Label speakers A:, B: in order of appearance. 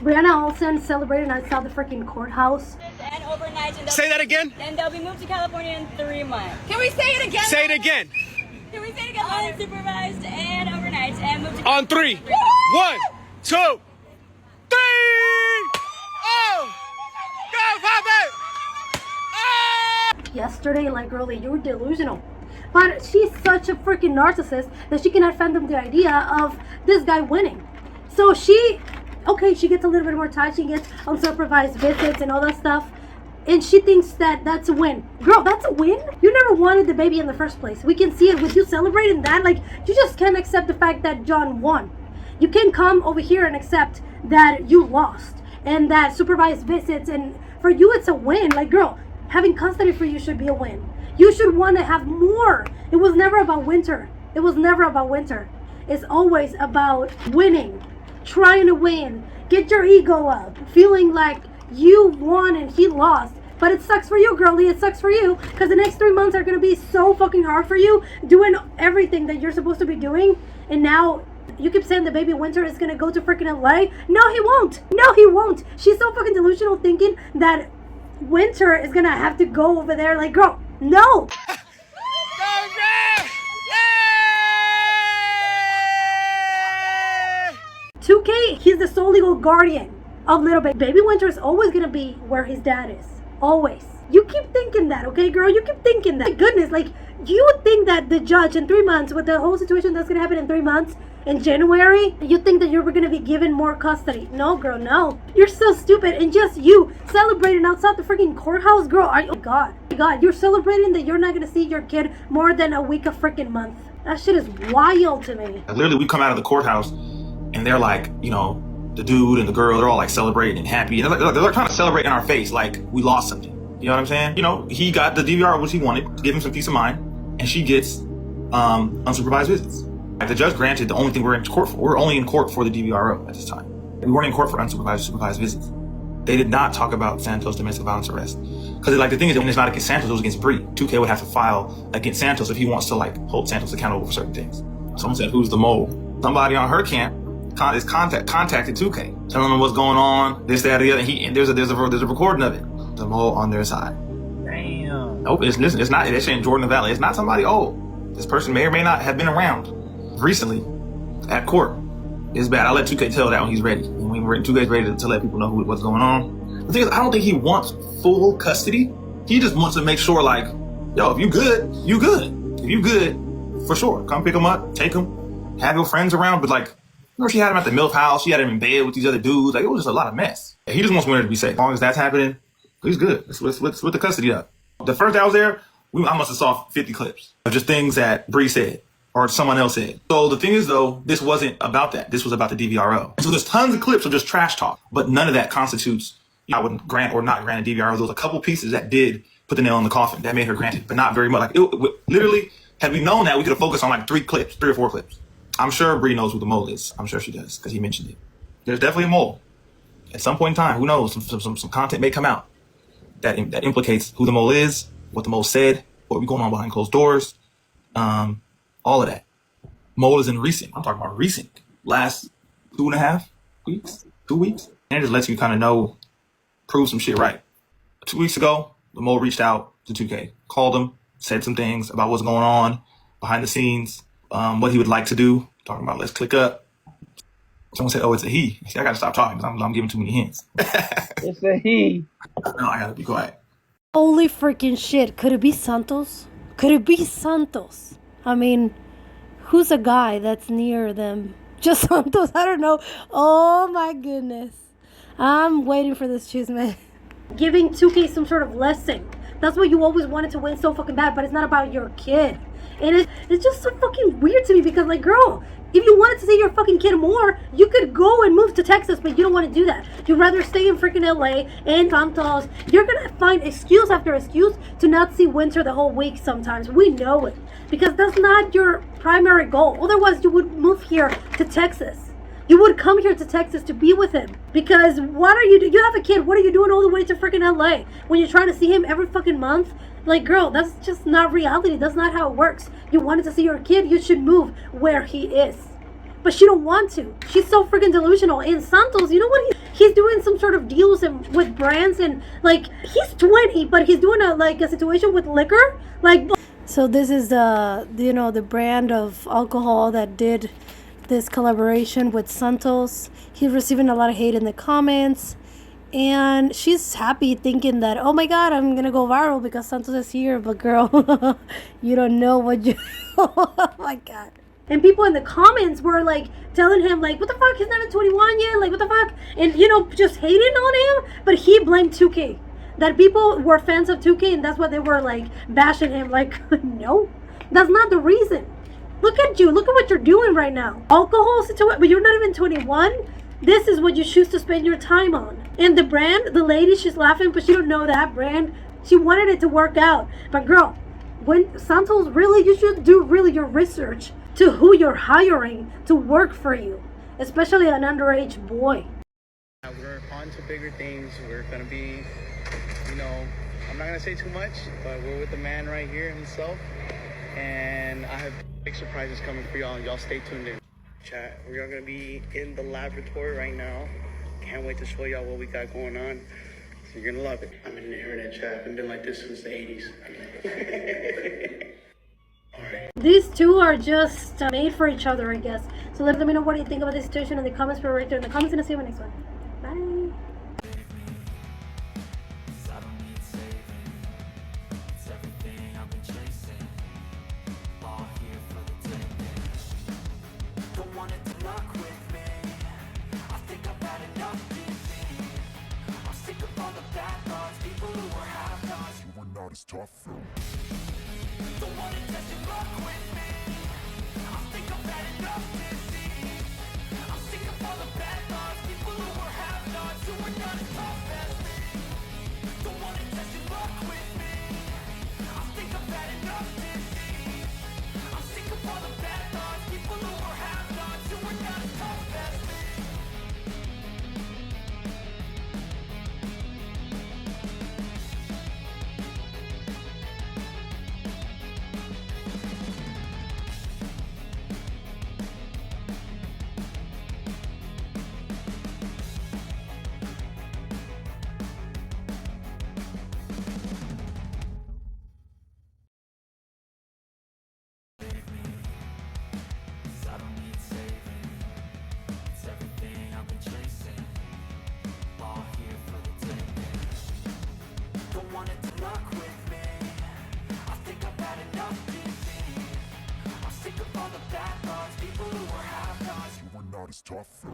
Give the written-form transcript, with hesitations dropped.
A: Briana Olsen celebrated outside the freaking courthouse.
B: And overnight. And
C: say that again?
B: And they'll be moved to California in 3 months.
D: Can we say it again?
C: Say it again.
B: Can we say it again? Unsupervised and overnight and moved to
C: On 3. 1, 2, 3. Oh! Go, Papa! Oh!
A: Yesterday, like, girlie, you were delusional. But she's such a freaking narcissist that she cannot fathom the idea of this guy winning. So she gets a little bit more time. She gets unsupervised visits and all that stuff. And she thinks that that's a win. Girl, that's a win? You never wanted the baby in the first place. We can see it with you celebrating that. Like, you just can't accept the fact that John won. You can't come over here and accept that you lost. And that supervised visits. And for you, it's a win. Like, girl, having custody for you should be a win. You should want to have more. It was never about winter. It was never about winter. It's always about winning. Trying to win. Get your ego up. Feeling like you won and he lost. But it sucks for you, girlie. It sucks for you. Because the next 3 months are going to be so fucking hard for you. Doing everything that you're supposed to be doing. And now you keep saying the baby winter is going to go to freaking LA. No, he won't. No, he won't. She's so fucking delusional thinking that winter is going to have to go over there. Like, girl, no. 2K, he's the sole legal guardian of little baby. Baby Winter is always gonna be where his dad is. Always. You keep thinking that, okay, girl? You keep thinking that. My goodness, like, you would think that the judge in 3 months, with the whole situation that's gonna happen in 3 months, in January, you think that you're gonna be given more custody. No, girl, no. You're so stupid. And just you celebrating outside the freaking courthouse, girl. Are you? Oh God, you're celebrating that you're not gonna see your kid more than a week, a freaking month. That shit is wild to me.
E: Literally, we come out of the courthouse and they're like, you know, the dude and the girl, they're all like celebrating and happy. And they're like trying to celebrate in our face like we lost something. You know what I'm saying? You know, he got the DVR, which he wanted, to give him some peace of mind. And she gets unsupervised visits. Like, the judge granted the only thing we're in court for. We're only in court for the DVRO at this time. We weren't in court for supervised visits. They did not talk about Santos' domestic violence arrest. Because like the thing is, when it's not against Santos, it was against Bree. 2K would have to file against Santos if he wants to like hold Santos accountable for certain things. Someone said, who's the mole? Somebody on her camp is contacted 2K, telling them what's going on, this, that, or the other. And there's a recording of it. The mole on their side. Damn. Nope, it's not. It's in Jordan Valley. It's not somebody old. This person may or may not have been around recently at court. It's bad. I'll let 2K tell that when he's ready. When 2K's ready to let people know what's going on. The thing is, I don't think he wants full custody. He just wants to make sure, like, yo, if you good, you good. If you good, for sure. Come pick him up, take him, have your friends around. But like, remember she had him at the MILF house. She had him in bed with these other dudes. Like, it was just a lot of mess. He just wants Winter to be safe. As long as that's happening, he's good. Let's the custody up. The first day I was there, I must have saw 50 clips of just things that Bree said or someone else said. So the thing is, though, this wasn't about that. This was about the DVRO. And so there's tons of clips of just trash talk, but none of that constitutes, I wouldn't grant or not grant a DVRO. There was a couple pieces that did put the nail in the coffin that made her granted, but not very much. Like, literally, had we known that, we could have focused on like 3 or 4 clips. I'm sure Bree knows who the mole is. I'm sure she does, because he mentioned it. There's definitely a mole. At some point in time, who knows, some content may come out that implicates who the mole is, what the mole said, what be going on behind closed doors, all of that. Mole is in recent. I'm talking about recent. Last 2.5 weeks, 2 weeks. And it just lets you kind of know, prove some shit right. 2 weeks ago, the mole reached out to 2K, called him, said some things about what's going on behind the scenes, what he would like to do, talking about let's click up. Someone said, oh, it's a he. See, I gotta stop talking because I'm giving too many hints.
D: It's a he.
E: No, I gotta be quiet.
A: Holy freaking shit. Could it be Santos? Could it be Santos? I mean, who's a guy that's near them? Just Santos? I don't know. Oh my goodness. I'm waiting for this chisme. Giving 2K some sort of lesson. That's what you always wanted to win so fucking bad, but it's not about your kid. And it's just so fucking weird to me because, like, girl, if you wanted to see your fucking kid more, you could go and move to Texas, but you don't want to do that. You'd rather stay in freaking LA and Santos. You're going to find excuse after excuse to not see Winter the whole week sometimes. We know it. Because that's not your primary goal. Otherwise, you would move here to Texas. You would come here to Texas to be with him. Because what are you doing? You have a kid. What are you doing all the way to freaking LA when you're trying to see him every fucking month? Like, girl, that's just not reality. That's not how it works. You wanted to see your kid, you should move where he is. But she don't want to. She's so freaking delusional. And Santos, you know what he's doing some sort of deals with brands, and like he's 20, but he's doing a situation with liquor. Like, so this is the brand of alcohol that did this collaboration with Santos. He's receiving a lot of hate in the comments, and she's happy thinking that, oh my god, I'm gonna go viral because Santos is here. But girl, you don't know what you oh my god. And people in the comments were like telling him like, what the fuck, he's not even 21 yet, like what the fuck, and just hating on him. But he blamed 2K, that people were fans of 2K, and that's why they were like bashing him. Like, no, that's not the reason. Look at you, look at what you're doing right now. Alcohol situation, but you're not even 21. This is what you choose to spend your time on. And the brand, the lady, she's laughing, but she don't know that brand. She wanted it to work out. But girl, when Santos, really, you should do really your research to who you're hiring to work for you, especially an underage boy.
F: We're on to bigger things. We're gonna be, I'm not gonna say too much, but we're with the man right here himself, and I have big surprises coming for y'all, and y'all stay tuned in. Chat, we are gonna be in the laboratory right now. Can't wait to show y'all what we got going on. So you're gonna love it. I'm in the internet chat. I've been like this since the 80s. Alright.
A: These two are just made for each other, I guess. So let me know what you think about this situation in the comments. Put it right there in the comments, and I'll see you in the next one. Bye.
G: It's tough.
H: Don't wanna test your luck with me. I think I've had enough disease. I'm sick of all the bad thoughts, people who are have-nots, who are not as tough as me. Don't wanna test your luck with me. I think I've had enough disease. I'm sick of all the bad thoughts, people who are have-nots, who are not as tough as me.
G: It's tough.